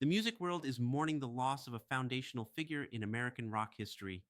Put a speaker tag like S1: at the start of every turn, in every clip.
S1: The music world is mourning the loss of a foundational figure in American rock history.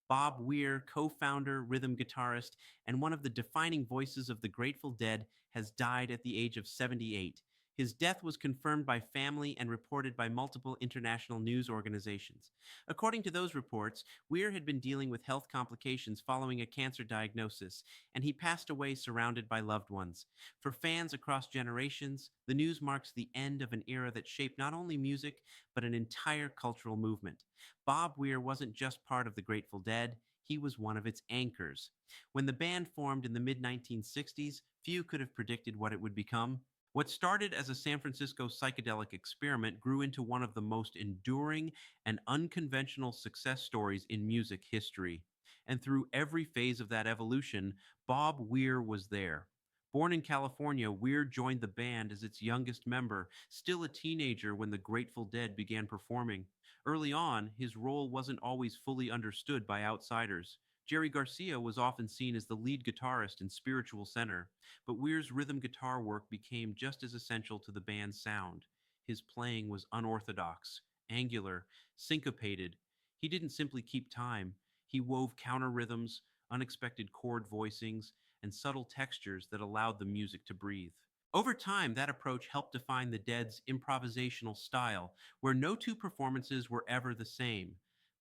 S1: Bob Weir, co founder, rhythm guitarist, and one of the defining voices of the Grateful Dead, has died at the age of 78. His death was confirmed by family and reported by multiple international news organizations. According to those reports, Weir had been dealing with health complications following a cancer diagnosis, and he passed away surrounded by loved ones. For fans across generations, the news marks the end of an era that shaped not only music, but an entire cultural movement. Bob Weir wasn't just part of the Grateful Dead, he was one of its anchors. When the band formed in the mid 1960s, few could have predicted what it would become. What started as a San Francisco psychedelic experiment grew into one of the most enduring and unconventional success stories in music history. And through every phase of that evolution, Bob Weir was there. Born in California, Weir joined the band as its youngest member, still a teenager when the Grateful Dead began performing. Early on, his role wasn't always fully understood by outsiders. Jerry Garcia was often seen as the lead guitarist and spiritual center, but Weir's rhythm guitar work became just as essential to the band's sound. His playing was unorthodox, angular, syncopated. He didn't simply keep time, he wove counter rhythms, unexpected chord voicings, and subtle textures that allowed the music to breathe. Over time, that approach helped define the Dead's improvisational style, where no two performances were ever the same.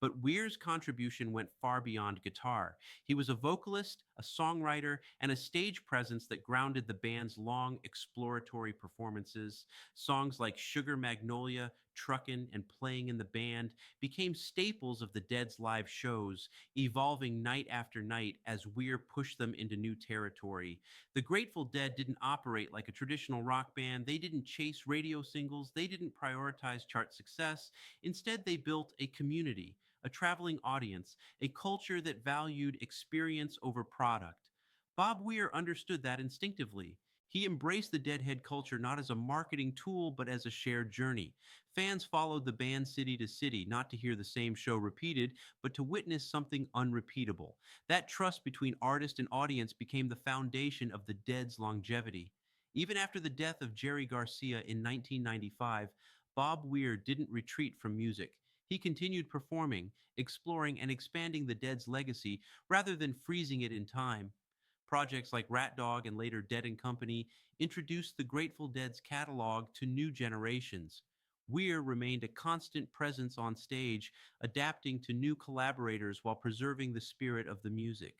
S1: But Weir's contribution went far beyond guitar. He was a vocalist, a songwriter, and a stage presence that grounded the band's long, exploratory performances. Songs like Sugar Magnolia, Truckin', and Playing in the Band became staples of the Dead's live shows, evolving night after night as Weir pushed them into new territory. The Grateful Dead didn't operate like a traditional rock band. They didn't chase radio singles. They didn't prioritize chart success. Instead, they built a community, a traveling audience, a culture that valued experience over product. Bob Weir understood that instinctively. He embraced the Deadhead culture not as a marketing tool, but as a shared journey. Fans followed the band city to city, not to hear the same show repeated, but to witness something unrepeatable. That trust between artist and audience became the foundation of the Dead's longevity. Even after the death of Jerry Garcia in 1995, Bob Weir didn't retreat from music. He continued performing, exploring, and expanding the Dead's legacy rather than freezing it in time. Projects like Rat Dog and later Dead and Company introduced the Grateful Dead's catalog to new generations. Weir remained a constant presence on stage, adapting to new collaborators while preserving the spirit of the music.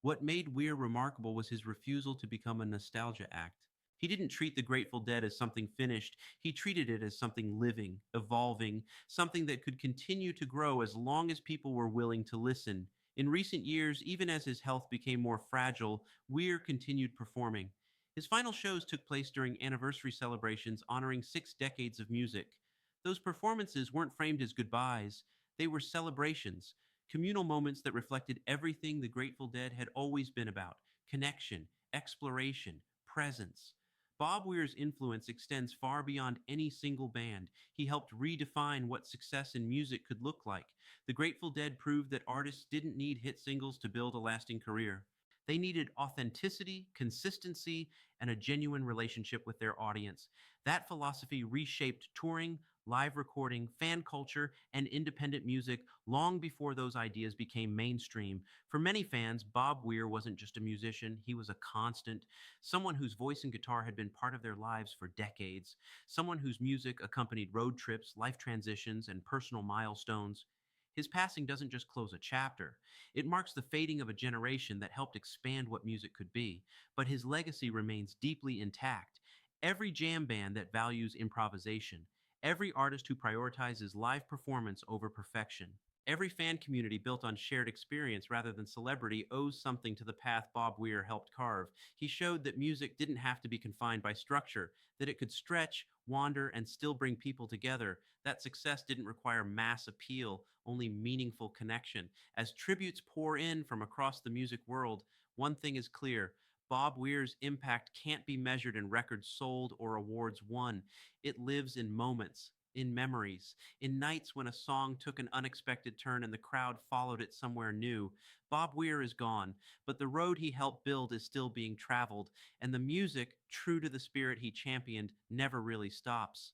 S1: What made Weir remarkable was his refusal to become a nostalgia act. He didn't treat the Grateful Dead as something finished, he treated it as something living, evolving, something that could continue to grow as long as people were willing to listen. In recent years, even as his health became more fragile, Weir continued performing. His final shows took place during anniversary celebrations honoring 6 decades of music. Those performances weren't framed as goodbyes, they were celebrations, communal moments that reflected everything the Grateful Dead had always been about: connection, exploration, presence. Bob Weir's influence extends far beyond any single band. He helped redefine what success in music could look like. The Grateful Dead proved that artists didn't need hit singles to build a lasting career. They needed authenticity, consistency, and a genuine relationship with their audience. That philosophy reshaped touring, live recording, fan culture, and independent music long before those ideas became mainstream. For many fans, Bob Weir wasn't just a musician, he was a constant, someone whose voice and guitar had been part of their lives for decades, someone whose music accompanied road trips, life transitions, and personal milestones. His passing doesn't just close a chapter, it marks the fading of a generation that helped expand what music could be, but his legacy remains deeply intact. Every jam band that values improvisation, every artist who prioritizes live performance over perfection, every fan community built on shared experience rather than celebrity owes something to the path Bob Weir helped carve. He showed that music didn't have to be confined by structure, that it could stretch, wander, and still bring people together. That success didn't require mass appeal, only meaningful connection. As tributes pour in from across the music world, one thing is clear: Bob Weir's impact can't be measured in records sold or awards won. It lives in moments, in memories, in nights when a song took an unexpected turn and the crowd followed it somewhere new. Bob Weir is gone, but the road he helped build is still being traveled, and the music, true to the spirit he championed, never really stops.